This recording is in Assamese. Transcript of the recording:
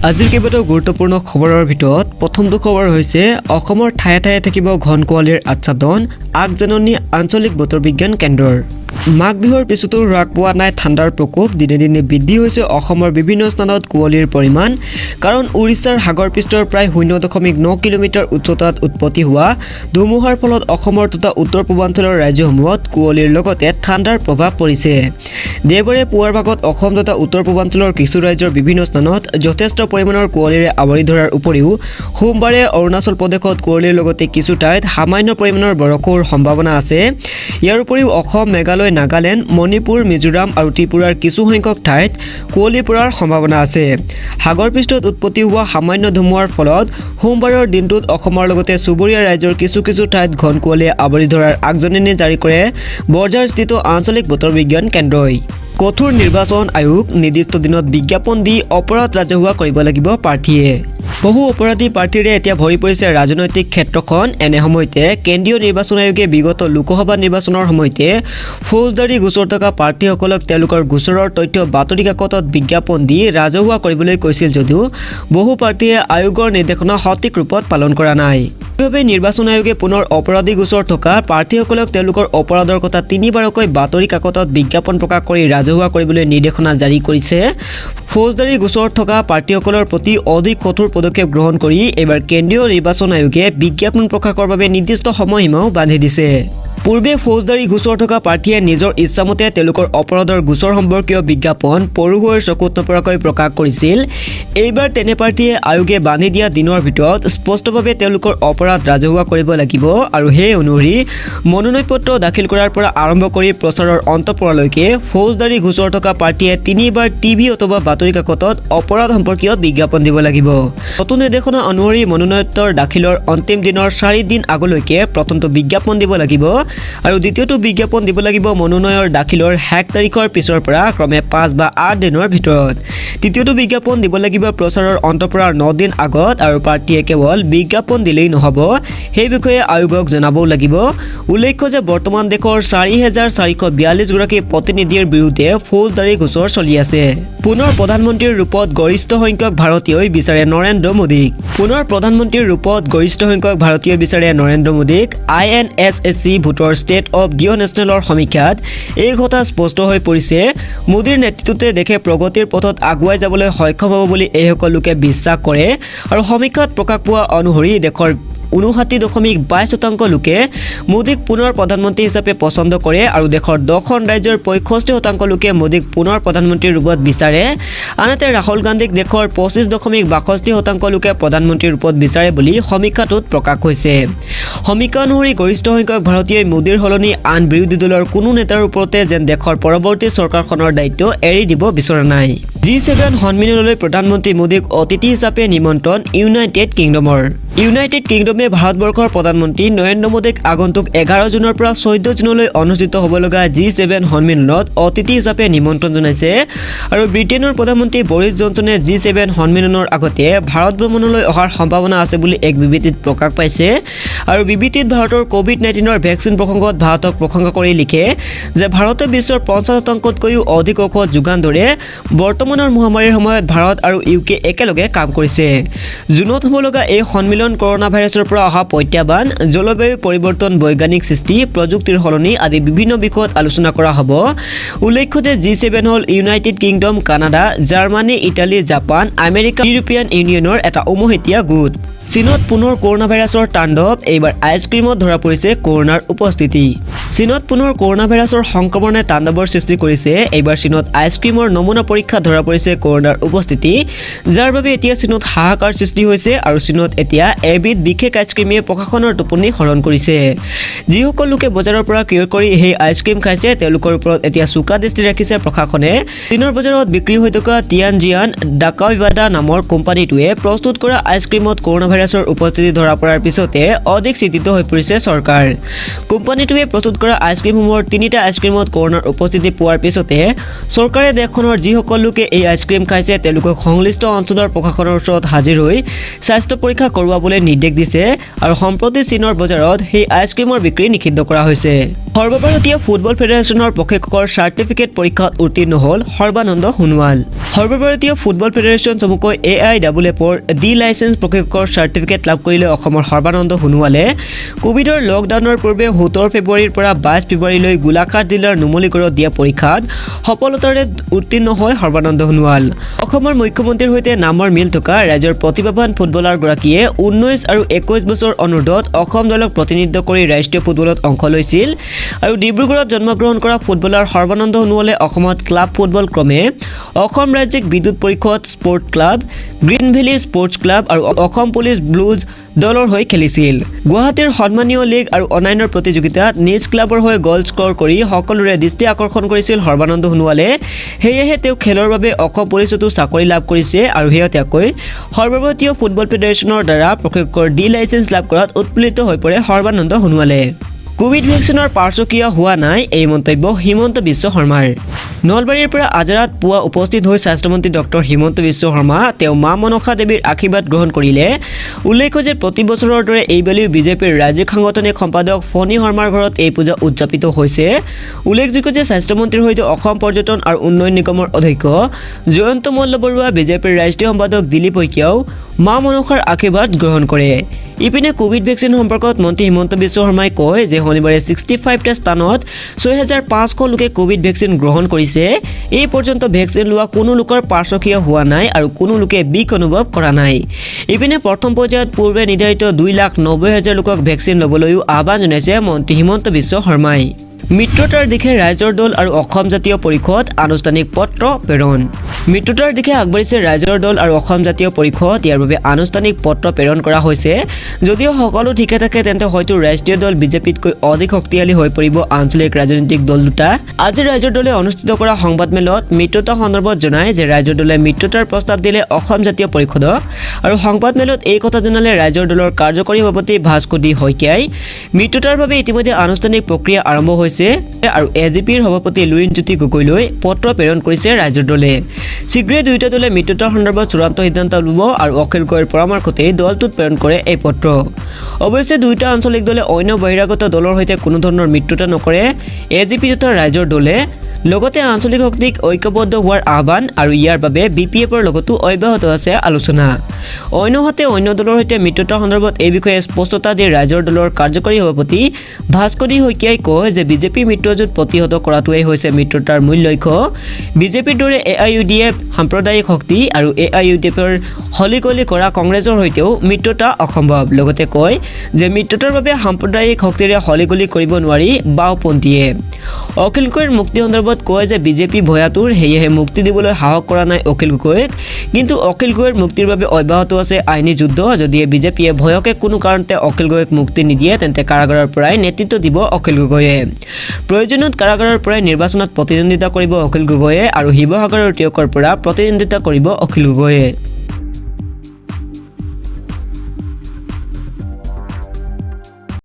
আজিৰ কেইবাটাও গুৰুত্বপূৰ্ণ খবৰৰ ভিতৰত প্ৰথমটো খবৰ হৈছে অসমৰ ঠায়ে ঠায়ে থাকিব ঘন কুঁৱলীৰ আচ্ছাদন আগজাননী আঞ্চলিক বতৰ বিজ্ঞান কেন্দ্ৰৰ মাঘ বিহুৰ পিছতো হ্ৰাস পোৱা নাই ঠাণ্ডাৰ প্ৰকোপ দিনে দিনে বৃদ্ধি হৈছে অসমৰ বিভিন্ন স্থানত কুঁৱলীৰ পৰিমাণ কাৰণ উৰিষ্যাৰ সাগৰ পৃষ্ঠৰ প্ৰায় 0.9 কিলোমিটাৰ উচ্চতাত উৎপত্তি হোৱা ধুমুহাৰ ফলত অসমৰ তথা উত্তৰ পূৰ্বাঞ্চলৰ ৰাজ্যসমূহত কুঁৱলীৰ লগতে ঠাণ্ডাৰ প্ৰভাৱ পৰিছে দেওবাৰে পুৱাৰ ভাগত অসম তথা উত্তৰ পূৰ্বাঞ্চলৰ কিছু ৰাজ্যৰ বিভিন্ন স্থানত যথেষ্ট পৰিমাণৰ কুঁৱলীৰে আৱৰি ধৰাৰ উপৰিও সোমবাৰে অৰুণাচল প্ৰদেশত কুঁৱলীৰ লগতে কিছু ঠাইত সামান্য পৰিমাণৰ বৰষুণৰ সম্ভাৱনা আছে ইয়াৰ উপৰিও অসম মেঘালয় নাগালেণ্ড মণিপুৰ মিজোৰাম আৰু ত্ৰিপুৰাৰ কিছু সংখ্যক ঠাইত কুঁৱলী পৰাৰ সম্ভাৱনা আছে সাগৰ পৃষ্ঠত উৎপত্তি হোৱা সামান্য ধুমুহাৰ ফলত সোমবাৰৰ দিনটোত অসমৰ লগতে চুবুৰীয়া ৰাজ্যৰ কিছু ঠাইত ঘন কুঁৱলীয়ে আৱৰি ধৰাৰ আগজাননী জাৰি কৰে বৰঝাৰস্থিত আঞ্চলিক বতৰ বিজ্ঞান কেন্দ্ৰই কঠোৰ নিৰ্বাচন আয়োগ নিৰ্দিষ্ট দিনত বিজ্ঞাপন দি অপৰাধ ৰাজহুৱা কৰিব লাগিব প্ৰাৰ্থীয়ে বহু অপৰাধী প্ৰাৰ্থীৰে এতিয়া ভৰি পৰিছে ৰাজনৈতিক ক্ষেত্ৰখন এনে সময়তে কেন্দ্ৰীয় নিৰ্বাচন আয়োগে বিগত লোকসভা নিৰ্বাচনৰ সময়তে ফৌজদাৰী গোচৰ থকা প্ৰাৰ্থীসকলক তেওঁলোকৰ গোচৰৰ তথ্য বাতৰি কাকতত বিজ্ঞাপন দি ৰাজহুৱা কৰিবলৈ কৈছিল যদিও বহু প্ৰাৰ্থীয়ে আয়োগৰ নিৰ্দেশনা সঠিক ৰূপত পালন কৰা নাই এইভাৱে নিৰ্বাচন আয়োগে পুনৰ অপৰাধী গোচৰ থকা প্ৰাৰ্থীসকলক তেওঁলোকৰ অপৰাধৰ কথা তিনিবাৰকৈ বাতৰি কাকতত বিজ্ঞাপন প্ৰকাশ কৰি ৰাজহুৱা কৰিবলৈ নিৰ্দেশনা জাৰি কৰিছে ফৌজদাৰী গোচৰ থকা প্ৰাৰ্থীসকলৰ প্ৰতি অধিক কঠোৰ পদক্ষেপ গ্ৰহণ কৰি এবাৰ কেন্দ্ৰীয় নিৰ্বাচন আয়োগে বিজ্ঞাপন প্ৰকাশৰ বাবে নিৰ্দিষ্ট সময়সীমাও বান্ধি দিছে পূৰ্বে ফৌজদাৰী গোচৰ থকা প্ৰাৰ্থীয়ে নিজৰ ইচ্ছামতে তেওঁলোকৰ অপৰাধৰ গোচৰ সম্পৰ্কীয় বিজ্ঞাপন পঢ়ুৱৈৰ চকুত নপৰাকৈ প্ৰকাশ কৰিছিল এইবাৰ তেনে প্ৰাৰ্থীয়ে আয়োগে বান্ধি দিয়া দিনৰ ভিতৰত স্পষ্টভাৱে তেওঁলোকৰ অপৰাধ ৰাজহুৱা কৰিব লাগিব আৰু সেই অনুসৰি মনোনয়ন পত্ৰ দাখিল কৰাৰ পৰা আৰম্ভ কৰি প্ৰচাৰৰ অন্ত পৰালৈকে ফৌজদাৰী গোচৰ থকা প্ৰাৰ্থীয়ে তিনিবাৰ টিভি অথবা বাতৰি কাকতত অপৰাধ সম্পৰ্কীয় বিজ্ঞাপন দিব লাগিব নতুন নিৰ্দেশনা অনুসৰি মনোনয়ন দাখিলৰ অন্তিম দিনৰ 4 দিন আগলৈকে প্ৰথমটো বিজ্ঞাপন দিব লাগিব আৰু দ্বিতীয়টো বিজ্ঞাপন দিব লাগিব মনোনয়ন দাখিলৰ শেষ তাৰিখৰ পিছৰ পৰা ক্ৰমে 5 বা 8 দিনৰ ভিতৰত তৃতীয়টো বিজ্ঞাপন দিব লাগিব প্ৰচাৰৰ অন্ত পৰাৰ 9 দিন আগত আৰু প্ৰাৰ্থীয়ে কেৱল বিজ্ঞাপন দিলেই নহব সেই বিষয়ে আয়োগক জনাবও লাগিব উল্লেখ্য যে বৰ্তমান দেশৰ 4442 গৰাকী প্ৰতিনিধিৰ বিৰুদ্ধে ফৌজদাৰী গোচৰ চলি আছে পুনৰ প্ৰধানমন্ত্ৰীৰ ৰূপত গৰিষ্ঠ সংখ্যক ভাৰতীয়ই বিচাৰে নৰেন্দ্ৰ মোদীক পুনৰ প্ৰধানমন্ত্ৰীৰ ৰূপত গৰিষ্ঠ সংখ্যক ভাৰতীয় বিচাৰে নৰেন্দ্ৰ মোদীক INSSC ভোটৰ ষ্টেট অফ দি নেশ্যনেলৰ সমীক্ষাত এই কথা স্পষ্ট হৈ পৰিছে মোদীৰ নেতৃত্বতে দেশে প্ৰগতিৰ পথত আগুৱাই যাবলৈ সক্ষম হ'ব বুলি এইসকল লোকে বিশ্বাস কৰে আৰু সমীক্ষাত প্ৰকাশ পোৱা অনুসৰি দেশৰ 59.22% লোকে মোদীক পুনৰ প্ৰধানমন্ত্ৰী হিচাপে পছন্দ কৰে আৰু দেশৰ 10খন ৰাজ্যৰ 65% লোকে মোদীক পুনৰ প্ৰধানমন্ত্ৰীৰ ৰূপত বিচাৰে আনহাতে ৰাহুল গান্ধীক দেশৰ 25.62% লোকে প্ৰধানমন্ত্ৰীৰ ৰূপত বিচাৰে বুলি সমীক্ষাটোত প্ৰকাশ হৈছে সমীক্ষা অনুসৰি গৰিষ্ঠ সংখ্যক ভাৰতীয়ই মোদীৰ সলনি আন বিৰোধী দলৰ কোনো নেতাৰ ওপৰতে যেন দেশৰ পৰৱৰ্তী চৰকাৰখনৰ দায়িত্ব এৰি দিব বিচৰা নাই G7 সন্মিলনলৈ প্ৰধানমন্ত্ৰী মোদীক অতিথি হিচাপে নিমন্ত্ৰণ ইউনাইটেড কিংডমে ভাৰতবৰ্ষৰ প্ৰধানমন্ত্ৰী নৰেন্দ্ৰ মোদীক আগন্তুক 11 জুনৰ পৰা 14 জুনলৈ অনুষ্ঠিত হ'ব লগা G7 সন্মিলনত অতিথি হিচাপে নিমন্ত্ৰণ জনাইছে আৰু ব্ৰিটেইনৰ প্ৰধানমন্ত্ৰী বৰিছ জনছনে G7 সন্মিলনৰ আগতে ভাৰত ভ্ৰমণলৈ অহাৰ সম্ভাৱনা আছে বুলি এক বিবৃতিত প্ৰকাশ পাইছে আৰু বিবৃতিত ভাৰতৰ কোভিড-19ৰ ভেকচিন প্ৰসংগত ভাৰতক প্ৰশংসা কৰি লিখে যে ভাৰতে বিশ্বৰ 50%তকৈও অধিক ঔষধ যোগান ধৰে বৰ্তমানৰ মহামাৰীৰ সময়ত ভাৰত আৰু ইউকে একেলগে কাম কৰিছে জুনত হ'ব লগা এই সন্মিলন কৰোনা ভাইৰাছৰ পৰা অহা প্ৰত্যাহ্বান জলবায়ু পৰিৱৰ্তন বৈজ্ঞানিক সৃষ্টি প্ৰযুক্তিৰ সলনি আদি বিভিন্ন বিষয়ত আলোচনা কৰা হ'ব উল্লেখ্য যে G7 হ'ল United kingdom Canada Germany Italy Japan America European ইউনিয়নৰ এটা উমৈহতীয়া গোট চীনত পুনৰ কৰোনা ভাইৰাছৰ তাণ্ডৱ এইবাৰ আইচক্ৰীমত ধৰা পৰিছে কৰোনাৰ উপস্থিতি চীনত পুনৰ কৰোনা ভাইৰাছৰ সংক্ৰমণে তাণ্ডৱৰ সৃষ্টি কৰিছে এইবাৰ চীনত আইচক্ৰীমৰ নমুনা পৰীক্ষা ধৰা পৰিছে কৰোনাৰ উপস্থিতি যাৰ বাবে এতিয়া চীনত হাহাকাৰ সৃষ্টি হৈছে আৰু চীনত এতিয়া এবিধ বিশেষ আইচক্ৰীমে প্ৰশাসনৰ টোপনি হৰণ কৰিছে যিসকল লোকে বজাৰৰ পৰা ক্ৰয় কৰি সেই আইচক্ৰীম খাইছে তেওঁলোকৰ ওপৰত এতিয়া চোকা দৃষ্টি ৰাখিছে প্ৰশাসনে চীনৰ বজাৰত বিক্ৰী হৈ থকা টিয়ানজিয়ান ডাকাইৱাডা নামৰ কোম্পানীটোৱে প্ৰস্তুত কৰা আইচক্ৰীমত কৰোনা ভাইৰাছৰ উপস্থিতি ধৰা পৰাৰ পিছতে অধিক চিন্তিত হৈ পৰিছে চৰকাৰ কোম্পানীটোৱে প্ৰস্তুত কৰা আইচক্ৰীমসমূহৰ 3টা আইচক্ৰীমত কৰোনাৰ উপস্থিতি পোৱাৰ পিছতে চৰকাৰে দেশখনৰ যিসকল লোকে এই আইচক্ৰীম খাইছে তেওঁলোকক সংশ্লিষ্ট অঞ্চলৰ প্ৰশাসনৰ ওচৰত হাজিৰ হৈ স্বাস্থ্য পৰীক্ষা কৰোৱাবলৈ নিৰ্দেশ দিছে আৰু সম্প্ৰতি চীনৰ বজাৰত সেই আইচক্ৰীমৰ বিক্ৰী নিষিদ্ধ কৰা হৈছে। সৰ্বভাৰতীয় ফুটবল ফেডাৰেশ্যনৰ প্ৰশিক্ষকৰ চাৰ্টিফিকেট পৰীক্ষাত উত্তীৰ্ণ হ'ল সৰ্বানন্দ সোণোৱাল। সৰ্বভাৰতীয় ফুটবল ফেডাৰেশ্যন চমুকৈ AIFFৰ ডি লাইচেন্স প্ৰশিক্ষকৰ চাৰ্টিফিকেট লাভ কৰিলে অসমৰ সৰ্বানন্দ সোণোৱালে কোভিডৰ লকডাউনৰ পূৰ্বে 17 ফেব্ৰুৱাৰীৰ পৰা 22 ফেব্ৰুৱাৰীলৈ গোলাঘাট জিলাৰ নুমলীগড়ত দিয়া পৰীক্ষাত সফলতাৰে উত্তীৰ্ণ হয় সৰ্বানন্দ সোণোৱাল। অসমৰ মুখ্যমন্ত্ৰীৰ সৈতে নামৰ মিল থকা ৰাজ্যৰ প্ৰতিভাৱান ফুটবলাৰগৰাকীয়ে 19 আৰু 21 বছৰ অনুৰ্ধত অসম দলক প্ৰতিনিধিত্ব কৰি ৰাষ্ট্ৰীয় ফুটবলত অংশ লৈছিল আৰু ডিব্ৰুগড়ত জন্মগ্ৰহণ কৰা ফুটবলাৰ সৰ্বানন্দ সোণোৱালে অসমত ক্লাব ফুটবল ক্ৰমে অসম ৰাজ্যিক বিদ্যুৎ পৰিষদ sport club, green valley sports club আৰু অসম পুলিচ ব্লুজ দলৰ হৈ খেলিছিল। গুৱাহাটীৰ সন্মানীয় লীগ আৰু অন্যান্য প্ৰতিযোগিতাত নিজ ক্লাবৰ হৈ গ'ল স্ক'ৰ কৰি সকলোৰে দৃষ্টি আকৰ্ষণ কৰিছিল সৰ্বানন্দ সোণোৱালে। সেয়েহে তেওঁ খেলৰ বাবে অসম পুলিচতো চাকৰি লাভ কৰিছে আৰু শেহতীয়াকৈ সৰ্বভাৰতীয় ফুটবল ফেডাৰেশ্যনৰ দ্বাৰা প্ৰশিক্ষকৰ ডি লাইচেন্স লাভ কৰাত উৎফুল্লিত হৈ পৰে সৰ্বানন্দ সোণোৱালে। কোভিড ভেকচিনৰ পাৰ্শ্বক্ৰিয়া হোৱা নাই, এই মন্তব্য হিমন্ত বিশ্ব শৰ্মাৰ। নলবাৰীৰ পৰা আজাৰাত পুৱা উপস্থিত হৈ স্বাস্থ্যমন্ত্ৰী ডক্টৰ হিমন্ত বিশ্ব শৰ্মা তেওঁ মা মনসা দেৱীৰ আশীৰ্বাদ গ্ৰহণ কৰিলে। উল্লেখ্য যে প্ৰতি বছৰৰ দৰে এইবাৰো বিজেপিৰ ৰাজ্যিক সাংগঠনিক সম্পাদক ফণী শৰ্মাৰ ঘৰত এই পূজা উদযাপিত হৈছে। উল্লেখযোগ্য যে স্বাস্থ্যমন্ত্ৰীৰ সৈতে অসম পৰ্যটন আৰু উন্নয়ন নিগমৰ অধ্যক্ষ জয়ন্ত মল্লবৰুৱা, বিজেপিৰ ৰাষ্ট্ৰীয় সম্পাদক দিলীপ শইকীয়াও মা মনসাৰ আশীৰ্বাদ গ্ৰহণ কৰে। ইপিনে কোভিড ভেকচিন সম্পৰ্কত মন্ত্ৰী হিমন্ত বিশ্ব শৰ্মাই কয় যে শনিবাৰে 65টা স্থানত 6500 লোকে কোভিড ভেকচিন গ্ৰহণ কৰিছে। এই পৰ্যন্ত ভেকচিন লোৱা কোনো লোকৰ পাৰ্শ্বক্ৰিয়া হোৱা নাই আৰু কোনো লোকে বিষ অনুভৱ কৰা নাই। ইপিনে প্ৰথম পৰ্যায়ত পূৰ্বে নিৰ্ধাৰিত 2,90,000 লোকক ভেকচিন ল'বলৈও আহ্বান জনাইছে মন্ত্ৰী হিমন্ত বিশ্ব শৰ্মাই। মিত্ৰতাৰ দিশে ৰাইজৰ দল আৰু অসম জাতীয় পৰিষদ আনুষ্ঠানিক পত্ৰ প্ৰেৰণ। মিত্ৰতাৰ দিশে আগবাঢ়িছে ৰাইজৰ দল আৰু অসম জাতীয় পৰিষদ। ইয়াৰ বাবে আনুষ্ঠানিক পত্ৰ প্ৰেৰণ কৰা হৈছে। যদিও সকলো ঠিকে থাকে তেন্তে হয়তো ৰাষ্ট্ৰীয় দল বিজেপিতকৈ অধিক শক্তিশালী হৈ পৰিব আঞ্চলিক ৰাজনৈতিক দল দুটা। আজি ৰাইজৰ দলে অনুষ্ঠিত কৰা সংবাদমেলত মিত্ৰতা সন্দৰ্ভত জনায় যে ৰাইজৰ দলে মিত্ৰতাৰ প্ৰস্তাৱ দিলে অসম জাতীয় পৰিষদক আৰু সংবাদমেলত এই কথা জনালে ৰাইজৰ দলৰ কাৰ্যকৰী সভাপতি ভাস্কো শইকীয়াই। মিত্ৰতাৰ বাবে ইতিমধ্যে আনুষ্ঠানিক প্ৰক্ৰিয়া আৰম্ভ হৈছে আৰু এজিপিৰ সভাপতি লুৰিণজ্যোতি গগৈলৈ পত্ৰ প্ৰেৰণ কৰিছে ৰাইজৰ দলে। শীঘ্ৰে দুয়োটা দলে মিত্ৰতাৰ সন্দৰ্ভত চূড়ান্ত সিদ্ধান্ত ল'ব আৰু অখিল গগৈৰ পৰামৰ্শতেই দলটোত প্ৰেৰণ কৰে এই পত্ৰ। অৱশ্যে দুয়োটা আঞ্চলিক দলে অন্য বহিৰাগত দলৰ সৈতে কোনো ধৰণৰ মিত্ৰতা নকৰে এজিপি তথা ৰাইজৰ দলে। লগতে আঞ্চলিক শক্তিক ঐক্যবদ্ধ হোৱাৰ আহ্বান আৰু ইয়াৰ বাবে BPFৰ লগতো অব্যাহত আছে আলোচনা। অন্যহাতে অন্য দলৰ সৈতে মিত্ৰতাৰ সন্দৰ্ভত এই বিষয়ে স্পষ্টতা দি ৰাইজৰ দলৰ কাৰ্যকৰী সভাপতি ভাস্কো শইকীয়াই কয় যে বিজেপি মিত্ৰজোঁট প্ৰতিহত কৰাটোৱেই হৈছে মিত্ৰতাৰ মূল লক্ষ্য। বিজেপিৰ দৰে AIUDF সাম্প্ৰদায়িক শক্তি আৰু AIUDFৰ হলিগলি কৰা কংগ্ৰেছৰ সৈতেও মিত্ৰতা অসম্ভৱ। লগতে কয় যে মিত্ৰতাৰ বাবে সাম্প্ৰদায়িক শক্তিৰে হলিগলি কৰিব নোৱাৰি বাওঁপন্থীয়ে। অখিল গগৈৰ মুক্তি সন্দৰ্ভত কয় যে বিজেপি ভয়াতুৰ, সেয়েহে মুক্তি দিবলৈ সাহস কৰা নাই অখিল গগৈক। কিন্তু অখিল গগৈৰ মুক্তিৰ বাবে অব্যাহত আছে আইনী যুদ্ধ। যদিহে বিজেপিয়ে ভয়কে কোনো কাৰণতে অখিল গগৈক মুক্তি নিদিয়ে তেন্তে কাৰাগাৰৰ পৰাই নেতৃত্ব দিব অখিল গগৈয়ে। প্ৰয়োজনত কাৰাগাৰৰ পৰাই নিৰ্বাচনত প্ৰতিদ্বন্দ্বিতা কৰিব অখিল গগৈয়ে আৰু শিৱসাগৰৰ টিয়কৰ পৰা প্ৰতিদ্বন্দ্বিতা কৰিব অখিল গগৈয়ে।